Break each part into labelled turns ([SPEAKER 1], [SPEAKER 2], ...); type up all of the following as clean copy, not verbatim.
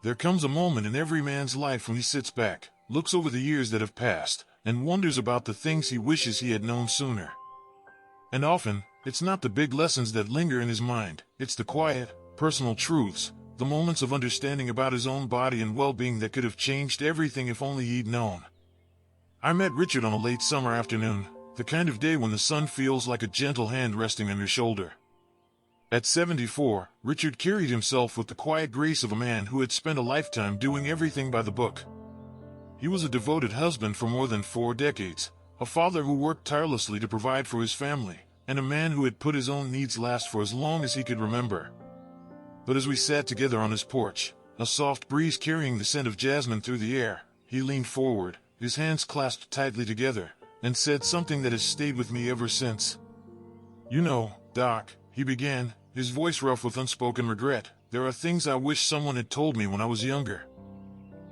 [SPEAKER 1] There comes a moment in every man's life when he sits back, looks over the years that have passed, and wonders about the things he wishes he had known sooner. And often, it's not the big lessons that linger in his mind, it's the quiet, personal truths, the moments of understanding about his own body and well-being that could have changed everything if only he'd known. I met Richard on a late summer afternoon, the kind of day when the sun feels like a gentle hand resting on your shoulder. At 74, Richard carried himself with the quiet grace of a man who had spent a lifetime doing everything by the book. He was a devoted husband for more than 4 decades, a father who worked tirelessly to provide for his family, and a man who had put his own needs last for as long as he could remember. But as we sat together on his porch, a soft breeze carrying the scent of jasmine through the air, he leaned forward, his hands clasped tightly together, and said something that has stayed with me ever since. "You know, Doc," he began, his voice rough with unspoken regret, "there are things I wish someone had told me when I was younger.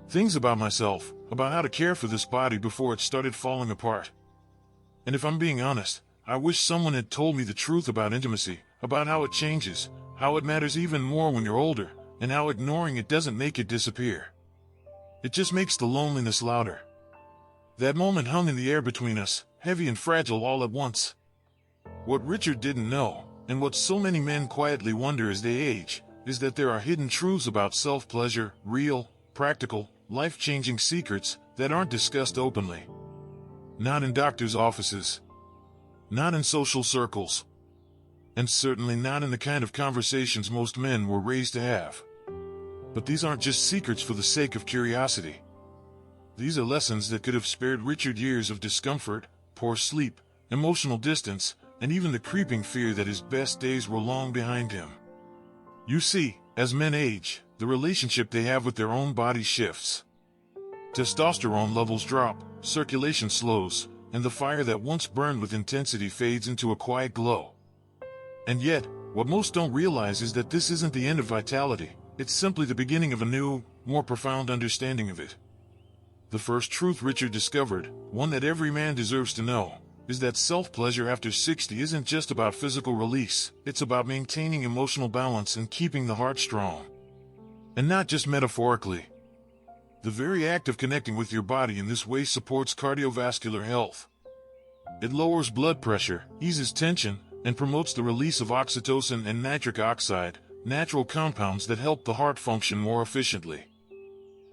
[SPEAKER 1] Things about myself, about how to care for this body before it started falling apart. And if I'm being honest, I wish someone had told me the truth about intimacy, about how it changes, how it matters even more when you're older, and how ignoring it doesn't make it disappear. It just makes the loneliness louder." That moment hung in the air between us, heavy and fragile all at once. What Richard didn't know, and what so many men quietly wonder as they age, is that there are hidden truths about self-pleasure, real, practical, life-changing secrets that aren't discussed openly. Not in doctors' offices. Not in social circles. And certainly not in the kind of conversations most men were raised to have. But these aren't just secrets for the sake of curiosity. These are lessons that could have spared Richard years of discomfort, poor sleep, emotional distance, and even the creeping fear that his best days were long behind him. You see, as men age, the relationship they have with their own body shifts. Testosterone levels drop, circulation slows, and the fire that once burned with intensity fades into a quiet glow. And yet, what most don't realize is that this isn't the end of vitality, it's simply the beginning of a new, more profound understanding of it. The first truth Richard discovered, one that every man deserves to know, is that self-pleasure after 60 isn't just about physical release, it's about maintaining emotional balance and keeping the heart strong. And not just metaphorically. The very act of connecting with your body in this way supports cardiovascular health. It lowers blood pressure, eases tension, and promotes the release of oxytocin and nitric oxide, natural compounds that help the heart function more efficiently.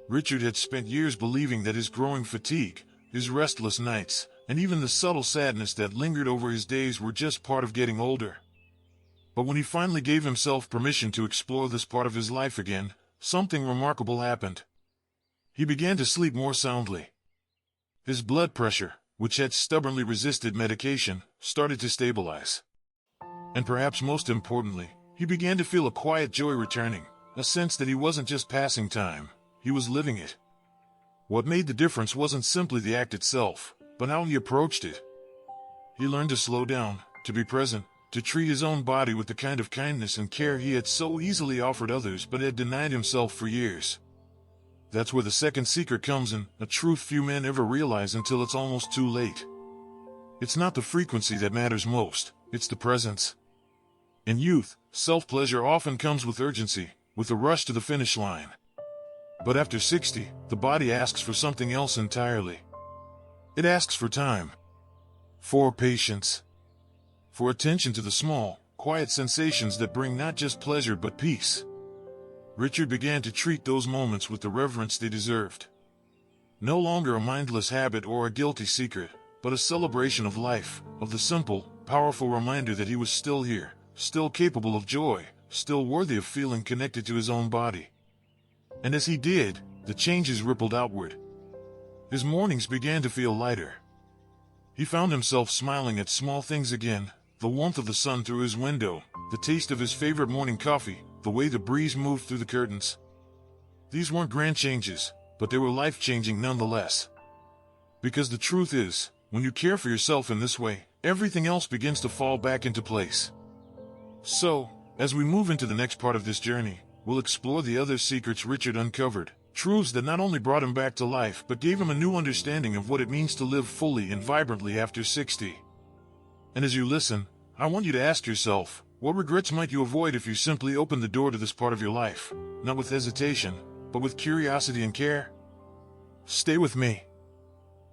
[SPEAKER 1] Richard had spent years believing that his growing fatigue, his restless nights, and even the subtle sadness that lingered over his days were just part of getting older. But when he finally gave himself permission to explore this part of his life again, something remarkable happened. He began to sleep more soundly. His blood pressure, which had stubbornly resisted medication, started to stabilize. And perhaps most importantly, he began to feel a quiet joy returning, a sense that he wasn't just passing time, he was living it. What made the difference wasn't simply the act itself, but how he approached it. He learned to slow down, to be present, to treat his own body with the kind of kindness and care he had so easily offered others but had denied himself for years. That's where the second secret comes in, a truth few men ever realize until it's almost too late. It's not the frequency that matters most, it's the presence. In youth, self-pleasure often comes with urgency, with a rush to the finish line. But after 60, the body asks for something else entirely. It asks for time. For patience. For attention to the small, quiet sensations that bring not just pleasure but peace. Richard began to treat those moments with the reverence they deserved. No longer a mindless habit or a guilty secret, but a celebration of life, of the simple, powerful reminder that he was still here, still capable of joy, still worthy of feeling connected to his own body. And as he did, the changes rippled outward. His mornings began to feel lighter. He found himself smiling at small things again, the warmth of the sun through his window, the taste of his favorite morning coffee, the way the breeze moved through the curtains. These weren't grand changes, but they were life-changing nonetheless. Because the truth is, when you care for yourself in this way, everything else begins to fall back into place. So, as we move into the next part of this journey, we'll explore the other secrets Richard uncovered, truths that not only brought him back to life but gave him a new understanding of what it means to live fully and vibrantly after 60. And as you listen, I want you to ask yourself, what regrets might you avoid if you simply opened the door to this part of your life, not with hesitation, but with curiosity and care? Stay with me.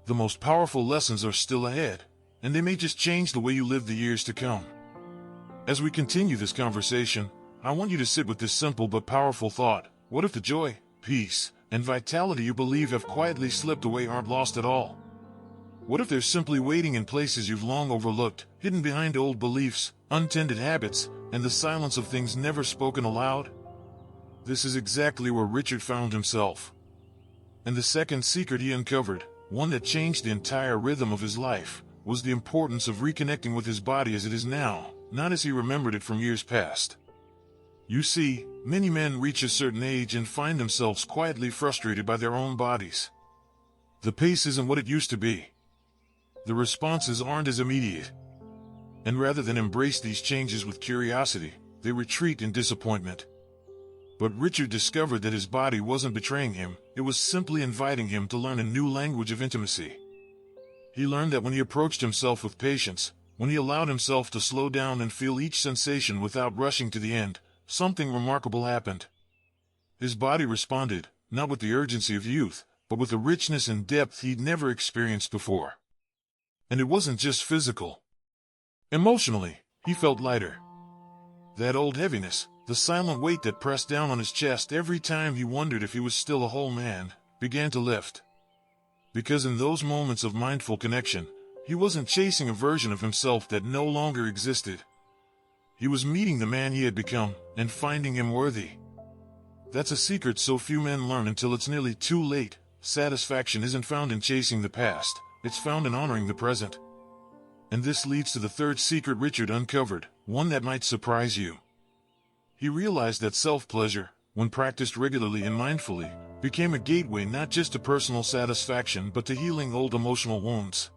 [SPEAKER 1] The most powerful lessons are still ahead, and they may just change the way you live the years to come. As we continue this conversation, I want you to sit with this simple but powerful thought. What if the joy, peace, and vitality you believe have quietly slipped away aren't lost at all? What if they're simply waiting in places you've long overlooked, hidden behind old beliefs, untended habits, and the silence of things never spoken aloud? This is exactly where Richard found himself. And the second secret he uncovered, one that changed the entire rhythm of his life, was the importance of reconnecting with his body as it is now, not as he remembered it from years past. You see, many men reach a certain age and find themselves quietly frustrated by their own bodies. The pace isn't what it used to be. The responses aren't as immediate. And rather than embrace these changes with curiosity, they retreat in disappointment. But Richard discovered that his body wasn't betraying him, it was simply inviting him to learn a new language of intimacy. He learned that when he approached himself with patience, when he allowed himself to slow down and feel each sensation without rushing to the end, something remarkable happened. His body responded, not with the urgency of youth, but with a richness and depth he'd never experienced before. And it wasn't just physical. Emotionally, he felt lighter. That old heaviness, the silent weight that pressed down on his chest every time he wondered if he was still a whole man, began to lift. Because in those moments of mindful connection, he wasn't chasing a version of himself that no longer existed. He was meeting the man he had become, and finding him worthy. That's a secret so few men learn until it's nearly too late. Satisfaction isn't found in chasing the past, it's found in honoring the present. And this leads to the third secret Richard uncovered, one that might surprise you. He realized that self-pleasure, when practiced regularly and mindfully, became a gateway not just to personal satisfaction but to healing old emotional wounds.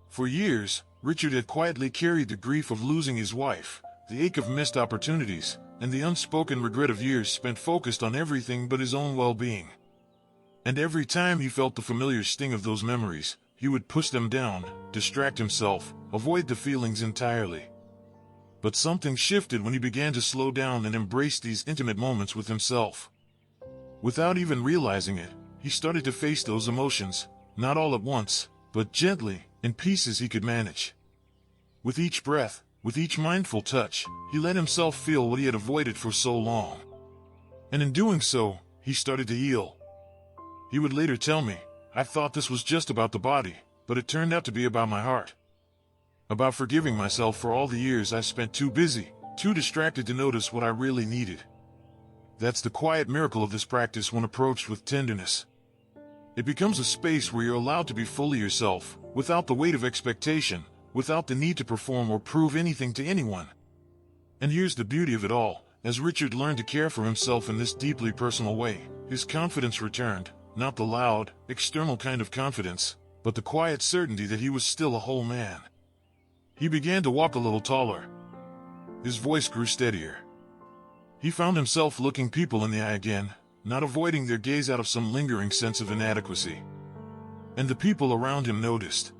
[SPEAKER 1] For years, Richard had quietly carried the grief of losing his wife, the ache of missed opportunities, and the unspoken regret of years spent focused on everything but his own well-being. And every time he felt the familiar sting of those memories, he would push them down, distract himself, avoid the feelings entirely. But something shifted when he began to slow down and embrace these intimate moments with himself. Without even realizing it, he started to face those emotions, not all at once, but gently, in pieces he could manage. With each breath, with each mindful touch, he let himself feel what he had avoided for so long. And in doing so, he started to heal. He would later tell me, "I thought this was just about the body, but it turned out to be about my heart. About forgiving myself for all the years I spent too busy, too distracted to notice what I really needed." That's the quiet miracle of this practice when approached with tenderness. It becomes a space where you're allowed to be fully yourself, without the weight of expectation, without the need to perform or prove anything to anyone. And here's the beauty of it all. As Richard learned to care for himself in this deeply personal way, his confidence returned, not the loud, external kind of confidence, but the quiet certainty that he was still a whole man. He began to walk a little taller. His voice grew steadier. He found himself looking people in the eye again, not avoiding their gaze out of some lingering sense of inadequacy. And the people around him noticed.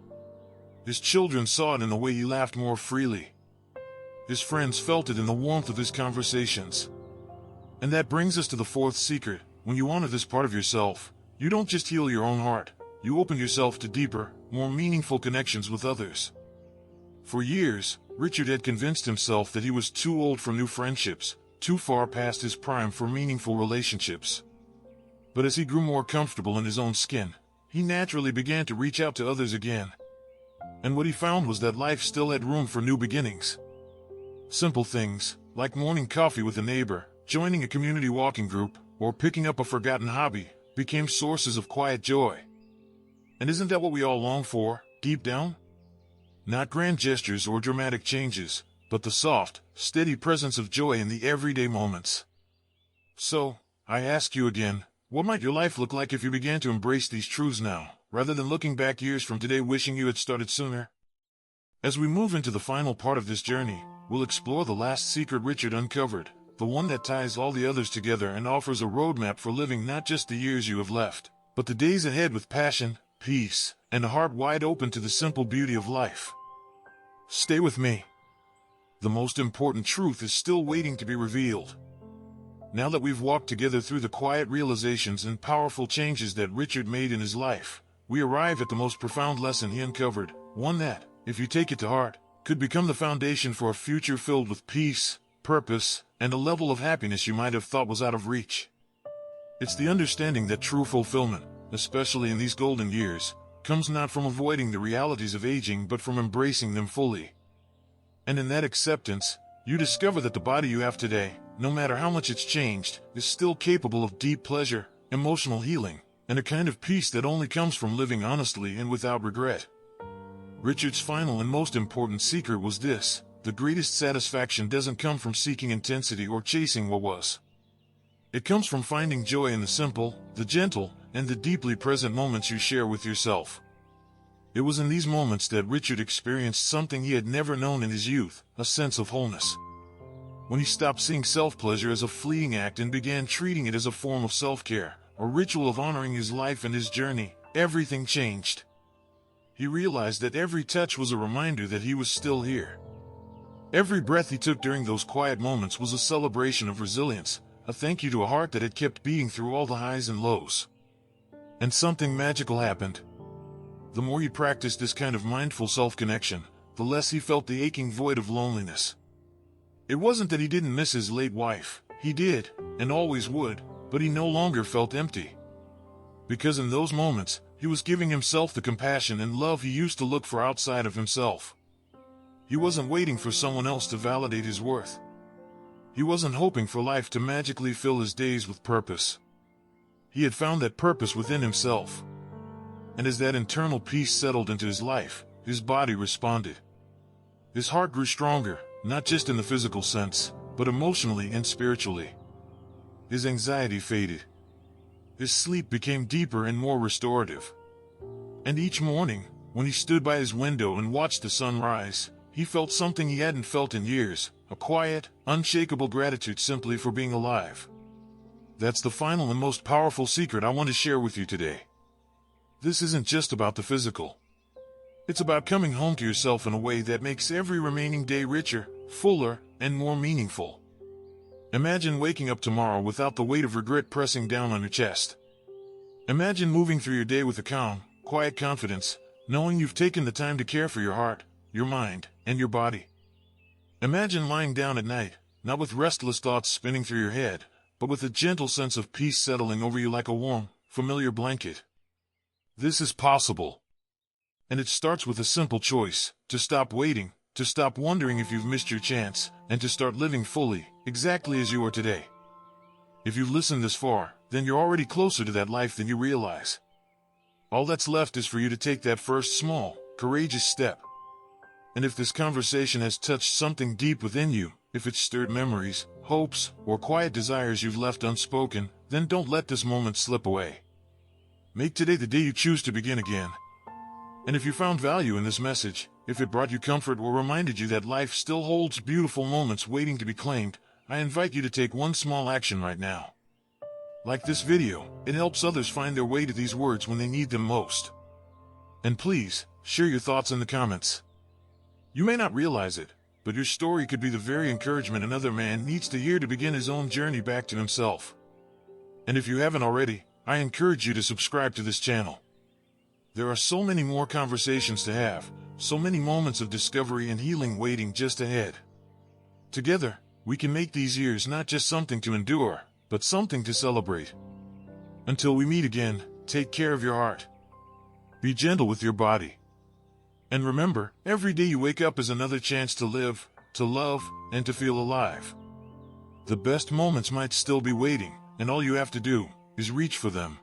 [SPEAKER 1] His children saw it in the way he laughed more freely. His friends felt it in the warmth of his conversations. And that brings us to the fourth secret. When you honor this part of yourself, you don't just heal your own heart, you open yourself to deeper, more meaningful connections with others. For years, Richard had convinced himself that he was too old for new friendships, too far past his prime for meaningful relationships. But as he grew more comfortable in his own skin, he naturally began to reach out to others again. And what he found was that life still had room for new beginnings. Simple things, like morning coffee with a neighbor, joining a community walking group, or picking up a forgotten hobby, became sources of quiet joy. And isn't that what we all long for, deep down? Not grand gestures or dramatic changes, but the soft, steady presence of joy in the everyday moments. So, I ask you again, what might your life look like if you began to embrace these truths now, rather than looking back years from today wishing you had started sooner? As we move into the final part of this journey, we'll explore the last secret Richard uncovered, the one that ties all the others together and offers a roadmap for living not just the years you have left, but the days ahead with passion, peace, and a heart wide open to the simple beauty of life. Stay with me. The most important truth is still waiting to be revealed. now that we've walked together through the quiet realizations and powerful changes that Richard made in his life, we arrive at the most profound lesson he uncovered, one that, if you take it to heart, could become the foundation for a future filled with peace, purpose, and a level of happiness you might have thought was out of reach. It's the understanding that true fulfillment, especially in these golden years, comes not from avoiding the realities of aging but from embracing them fully. And in that acceptance, you discover that the body you have today, no matter how much it's changed, is still capable of deep pleasure, emotional healing, and a kind of peace that only comes from living honestly and without regret. Richard's final and most important secret was this: the greatest satisfaction doesn't come from seeking intensity or chasing what was. It comes from finding joy in the simple, the gentle, and the deeply present moments you share with yourself. It was in these moments that Richard experienced something he had never known in his youth, a sense of wholeness. When he stopped seeing self-pleasure as a fleeting act and began treating it as a form of self-care, a ritual of honoring his life and his journey, everything changed. He realized that every touch was a reminder that he was still here. Every breath he took during those quiet moments was a celebration of resilience, a thank you to a heart that had kept beating through all the highs and lows. And something magical happened. The more he practiced this kind of mindful self-connection, the less he felt the aching void of loneliness. It wasn't that he didn't miss his late wife, he did, and always would, but he no longer felt empty. Because in those moments, he was giving himself the compassion and love he used to look for outside of himself. He wasn't waiting for someone else to validate his worth. He wasn't hoping for life to magically fill his days with purpose. He had found that purpose within himself. And as that internal peace settled into his life, his body responded. His heart grew stronger, not just in the physical sense, but emotionally and spiritually. His anxiety faded. His sleep became deeper and more restorative. And each morning, when he stood by his window and watched the sun rise, he felt something he hadn't felt in years, a quiet, unshakable gratitude simply for being alive. That's the final and most powerful secret I want to share with you today. This isn't just about the physical. It's about coming home to yourself in a way that makes every remaining day richer, fuller, and more meaningful. Imagine waking up tomorrow without the weight of regret pressing down on your chest. Imagine moving through your day with a calm, quiet confidence, knowing you've taken the time to care for your heart, your mind, and your body. Imagine lying down at night, not with restless thoughts spinning through your head, but with a gentle sense of peace settling over you like a warm, familiar blanket. This is possible. And it starts with a simple choice: to stop waiting, to stop wondering if you've missed your chance, and to start living fully, exactly as you are today. If you've listened this far, then you're already closer to that life than you realize. All that's left is for you to take that first small, courageous step. And if this conversation has touched something deep within you, if it's stirred memories, hopes, or quiet desires you've left unspoken, then don't let this moment slip away. Make today the day you choose to begin again. And if you found value in this message, if it brought you comfort or reminded you that life still holds beautiful moments waiting to be claimed, I invite you to take one small action right now. Like this video, it helps others find their way to these words when they need them most. And please, share your thoughts in the comments. You may not realize it, but your story could be the very encouragement another man needs to hear to begin his own journey back to himself. And if you haven't already, I encourage you to subscribe to this channel. There are so many more conversations to have, so many moments of discovery and healing waiting just ahead. Together, we can make these years not just something to endure, but something to celebrate. Until we meet again, take care of your heart. Be gentle with your body. And remember, every day you wake up is another chance to live, to love, and to feel alive. The best moments might still be waiting, and all you have to do is reach for them.